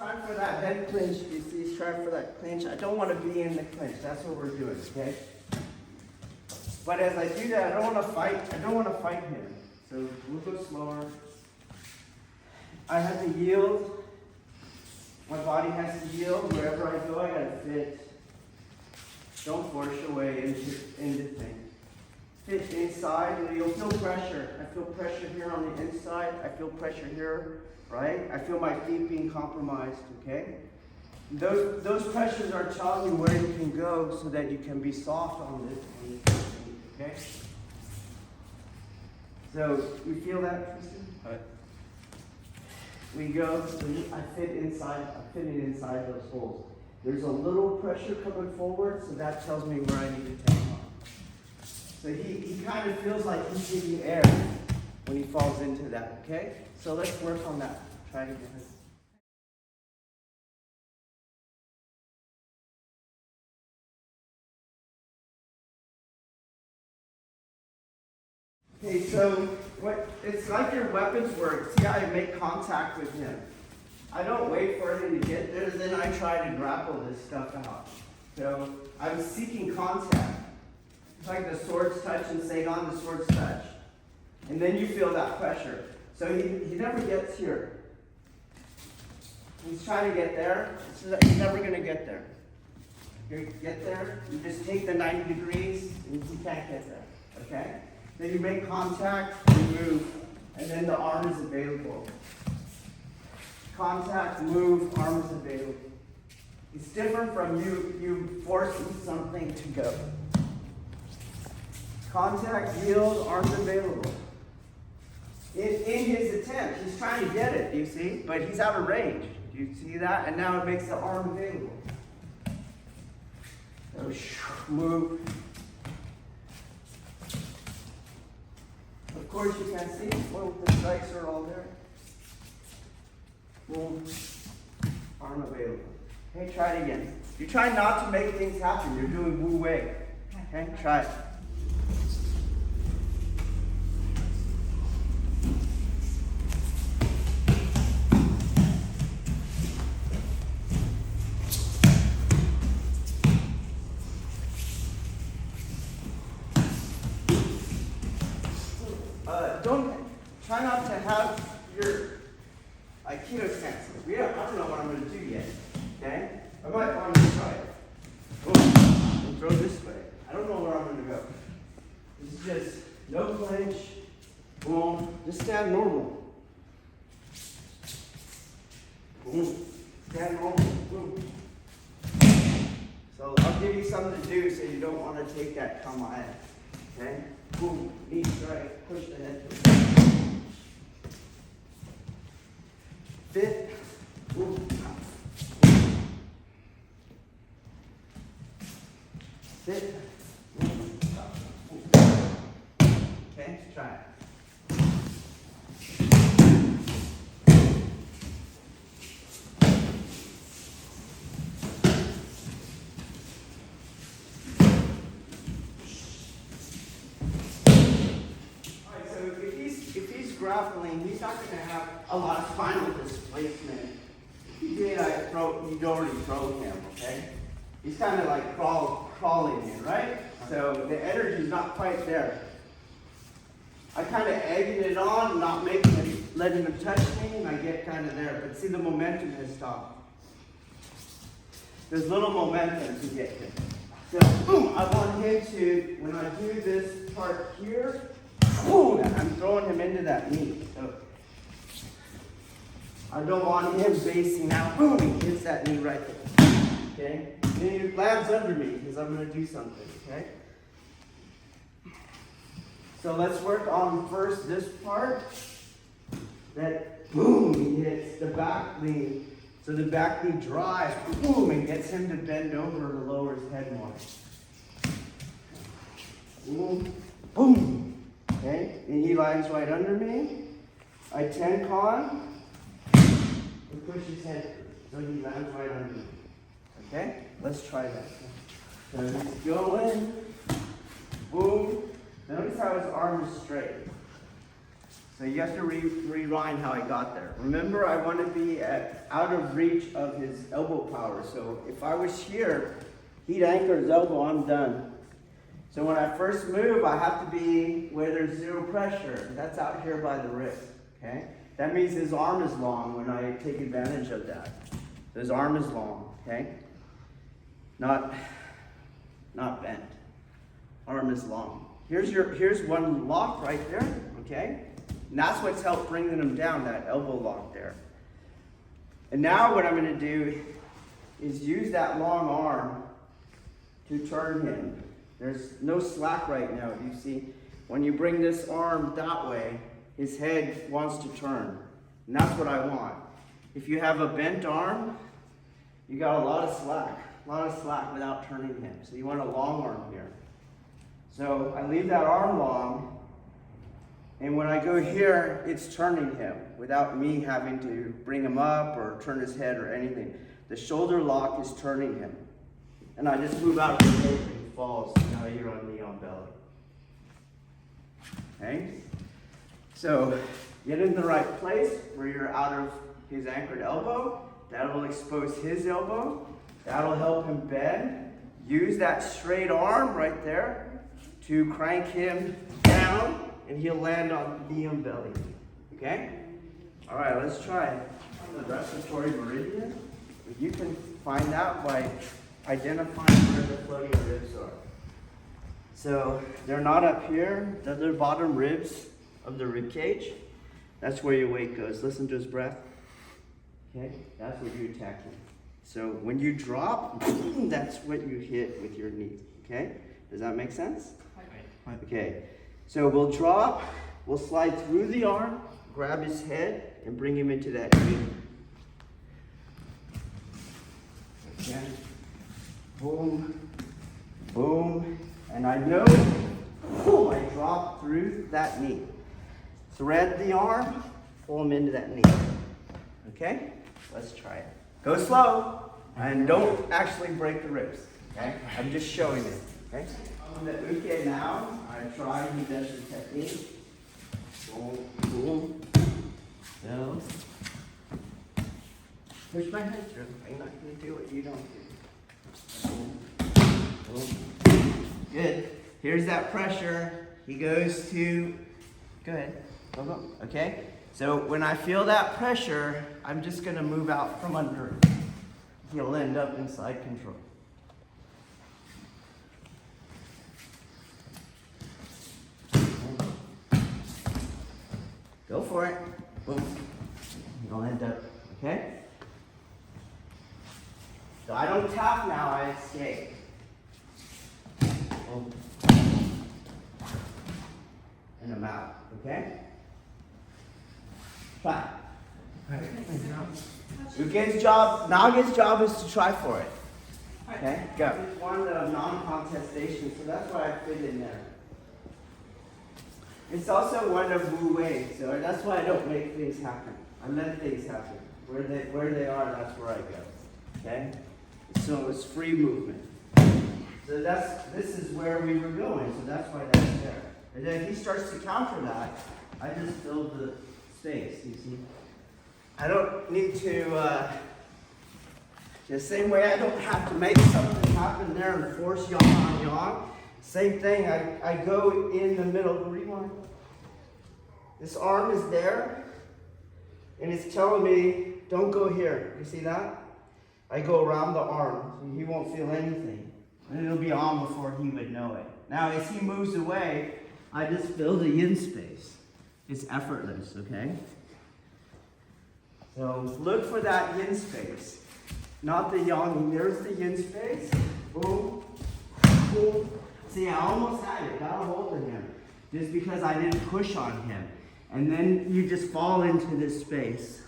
trying for that head clinch. You see, he's trying for that clinch. I don't want to be in the clinch. That's what we're doing, okay? But as I do that, I don't want to fight. I don't want to fight him. So we'll go slower. I have to yield. My body has to yield. Wherever I go, I gotta fit. Don't force your way into things. Fit inside, and you'll feel pressure. I feel pressure here on the inside. I feel pressure here, right? I feel my feet being compromised, okay? Those pressures are telling you where you can go so that you can be soft on this, okay? So, you feel that, Tristan? Right. We go, I fit inside, I'm fitting inside those holes. There's a little pressure coming forward, so that tells me where I need to take off. So he kind of feels like he's giving air when he falls into that, okay? So let's work on that. Try it again. Okay, so it's like your weapons work. See how I make contact with him. I don't wait for him to get there, then I try to grapple this stuff out. So I'm seeking contact. It's like the swords touch and staying on the swords touch. And then you feel that pressure. So he never gets here. He's trying to get there. He's never going to get there. You get there, you just take the 90 degrees, and he can't get there. Okay? Then you make contact, you move, and then the arm is available. Contact, move, arm is available. It's different from you forcing something to go. Contact, yield, arms available. In his attempt, he's trying to get it, do you see? But he's out of range. Do you see that? And now it makes the arm available. So, move. Of course, you can see the strikes are all there. Boom. Arm available. Okay, try it again. You try not to make things happen. You're doing Wu-Wei. Okay, try it. Try not to have your Aikido stance. I don't know what I'm going to do yet. Okay? I might want to try it. Boom. And throw this way. I don't know where I'm going to go. This is just no clinch. Boom. Just stand normal. Boom. Stand normal. Boom. So I'll give you something to do so you don't want to take that kamae. Okay? Boom. Knee strike. Push the head to the side. Fit. Boom. Fit. Boom. Okay, try it. Grappling, he's not going to have a lot of spinal displacement. If he did, you'd already throw him, okay? He's kind of like crawling in, right? So the energy's not quite there. I kind of egging it on, not letting him touch me, and I get kind of there. But see, the momentum has stopped. There's little momentum to get him. So, boom, I want him to, when I do this part here, boom, I'm throwing him into that knee. So I don't want him basing out. Boom, he hits that knee right there. Okay? Then he lands under me because I'm going to do something. Okay? So let's work on first this part. That boom, he hits the back knee. So the back knee drives, boom, and gets him to bend over to lower his head more. Boom, boom. Okay, and he lies right under me. I ten-con and push his head through. So he lands right under me. Okay, let's try that. So he's going. Boom. Notice how his arm is straight. So you have to rewind how I got there. Remember, I want to be out of reach of his elbow power. So if I was here, he'd anchor his elbow, I'm done. So when I first move, I have to be where there's zero pressure. That's out here by the wrist, okay? That means his arm is long when I take advantage of that. So his arm is long, okay? Not bent. Arm is long. Here's one lock right there, okay? And that's what's helped bringing him down, that elbow lock there. And now what I'm gonna do is use that long arm to turn him. There's no slack right now. You see, when you bring this arm that way, his head wants to turn. And that's what I want. If you have a bent arm, you got a lot of slack without turning him. So you want a long arm here. So I leave that arm long, and when I go here, it's turning him without me having to bring him up or turn his head or anything. The shoulder lock is turning him. And I just move out of the way and he falls. Now you're on knee on belly. Okay? So get in the right place where you're out of his anchored elbow. That'll expose his elbow. That'll help him bend. Use that straight arm right there to crank him down, and he'll land on knee on belly. Okay? All right, let's try it. On the respiratory meridian, you can find out by identifying where the floating ribs are. So they're not up here. They're the bottom ribs of the rib cage. That's where your weight goes. Listen to his breath. Okay, that's what you're attacking. So when you drop, that's what you hit with your knee. Okay, does that make sense? Okay, so we'll drop, we'll slide through the arm, grab his head, and bring him into that knee. Okay. Boom, boom, and I know, boom, I drop through that knee. Thread the arm, pull him into that knee. Okay, let's try it. Go slow, and don't actually break the ribs, okay? I'm just showing it, okay? On the uke now, I try the Senshin technique. Boom, boom, down. Push my head through. I'm not gonna do what you don't do. Good. Here's that pressure. He goes to, go ahead. Go. Okay? So when I feel that pressure, I'm just going to move out from under. He'll end up in side control. Go for it. Boom. He'll end up, okay? So I don't tap now, I escape. Boom. And I'm out, okay? Try. Uke's job, Naga's job is to try for it. Okay, go. It's one of non-contestation, so that's why I fit in there. It's also one of Wu-Wei, so that's why I don't make things happen. I let things happen. Where they are, that's where I go. Okay? So it's free movement. So this is where we were going, so that's why that's there. And then if he starts to counter that, I just fill the space, you see? I don't need to, the same way I don't have to make something happen there and force yawn on yawn. Same thing, I go in the middle, rewind. This arm is there, and it's telling me, don't go here. You see that? I go around the arm, so he won't feel anything. And it'll be on before he would know it. Now, as he moves away, I just fill the yin space. It's effortless, okay? So look for that yin space, not the yang. There's the yin space. Boom, boom. See, I almost had it, got a hold of him, just because I didn't push on him. And then you just fall into this space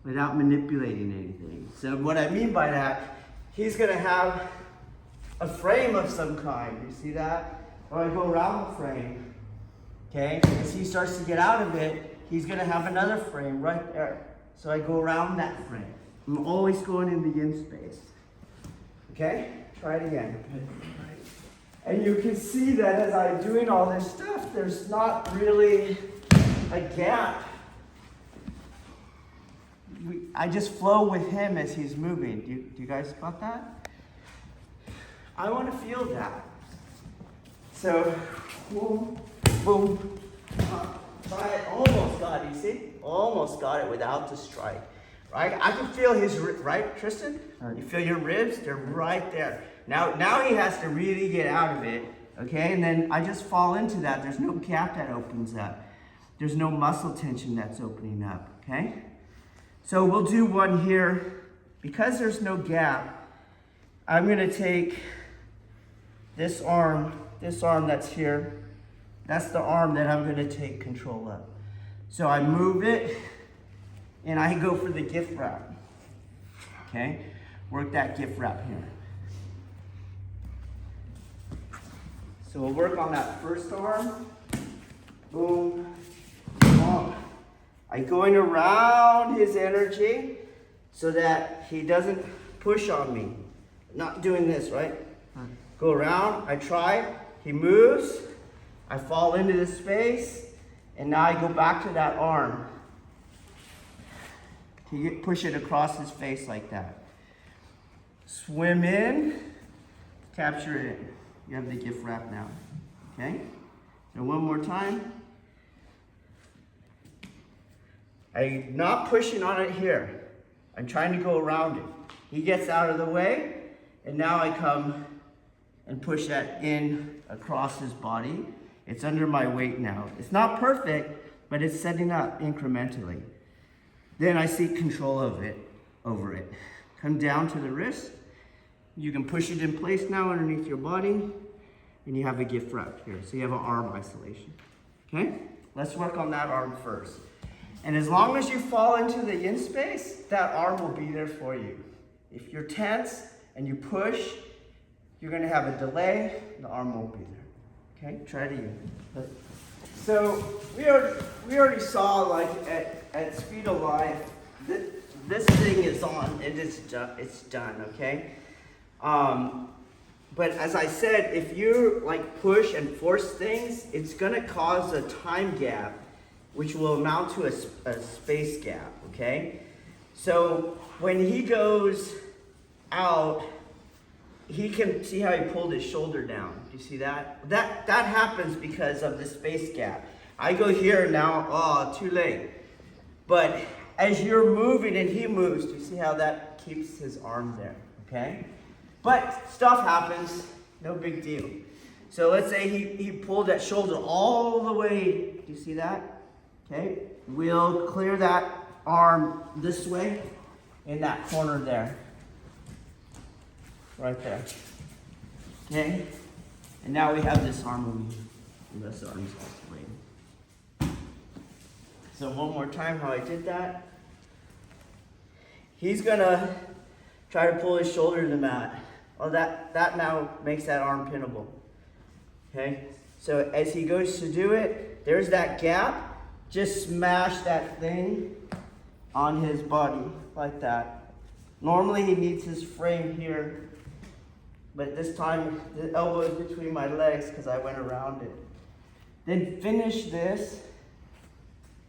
without manipulating anything. So what I mean by that, he's gonna have a frame of some kind. You see that? Or I go around the frame. Okay? As he starts to get out of it, he's gonna have another frame right there. So I go around that frame. I'm always going in the yin space. Okay? Try it again. And you can see that as I'm doing all this stuff, there's not really a gap. I just flow with him as he's moving. Do you guys got that? I want to feel that. So, boom, boom. I almost got it, you see? Almost got it without the strike. Right? I can feel his, right, Tristan? You feel your ribs? They're right there. Now he has to really get out of it, okay? And then I just fall into that. There's no gap that opens up. There's no muscle tension that's opening up, okay? So we'll do one here. Because there's no gap, I'm gonna take this arm that's here. That's the arm that I'm gonna take control of. So I move it, and I go for the gift wrap, okay? Work that gift wrap here. So we'll work on that first arm. Boom, boom. I'm going around his energy so that he doesn't push on me. Not doing this, right? Go around, I try, he moves, I fall into the space, and now I go back to that arm. You push it across his face like that. Swim in, capture it. You have the gift wrap now, okay? So one more time. I'm not pushing on it here. I'm trying to go around it. He gets out of the way, and now I come and push that in across his body. It's under my weight now. It's not perfect, but it's setting up incrementally. Then I seek control of it, over it. Come down to the wrist. You can push it in place now underneath your body, and you have a gift wrap here. So you have an arm isolation, okay? Let's work on that arm first. And as long as you fall into the in space, that arm will be there for you. If you're tense and you push, you're gonna have a delay, the arm won't be there. Okay, try it again. So we already saw, like at Speed of Life, this thing is on, it's done, okay? But as I said, if you like push and force things, it's gonna cause a time gap, which will amount to a space gap, okay? So when he goes out, he can see how he pulled his shoulder down. Do you see that? That happens because of the space gap. I go here now, oh, too late. But as you're moving and he moves, do you see how that keeps his arm there, okay? But stuff happens, no big deal. So let's say he pulled that shoulder all the way, do you see that? Okay, we'll clear that arm this way in that corner there. Right there. Okay? And now we have this arm moving. This arm's isolated. So one more time how I did that. He's gonna try to pull his shoulder to the mat. Oh, that now makes that arm pinnable. Okay? So as he goes to do it, there's that gap. Just smash that thing on his body like that. Normally he needs his frame here, but this time the elbow is between my legs because I went around it. Then finish this.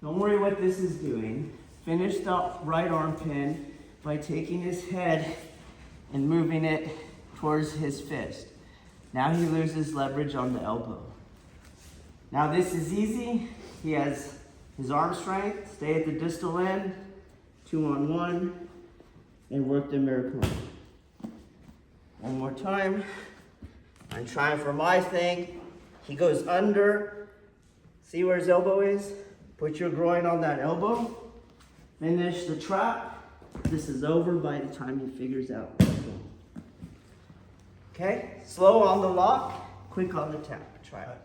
Don't worry what this is doing. Finish the right arm pin by taking his head and moving it towards his fist. Now he loses leverage on the elbow. Now this is easy. He has his arm strength, stay at the distal end, 2-on-1, and work the mirror cone. One more time. I'm trying for my thing. He goes under. See where his elbow is? Put your groin on that elbow. Finish the trap. This is over by the time he figures out. Okay? Slow on the lock, quick on the tap. Try it.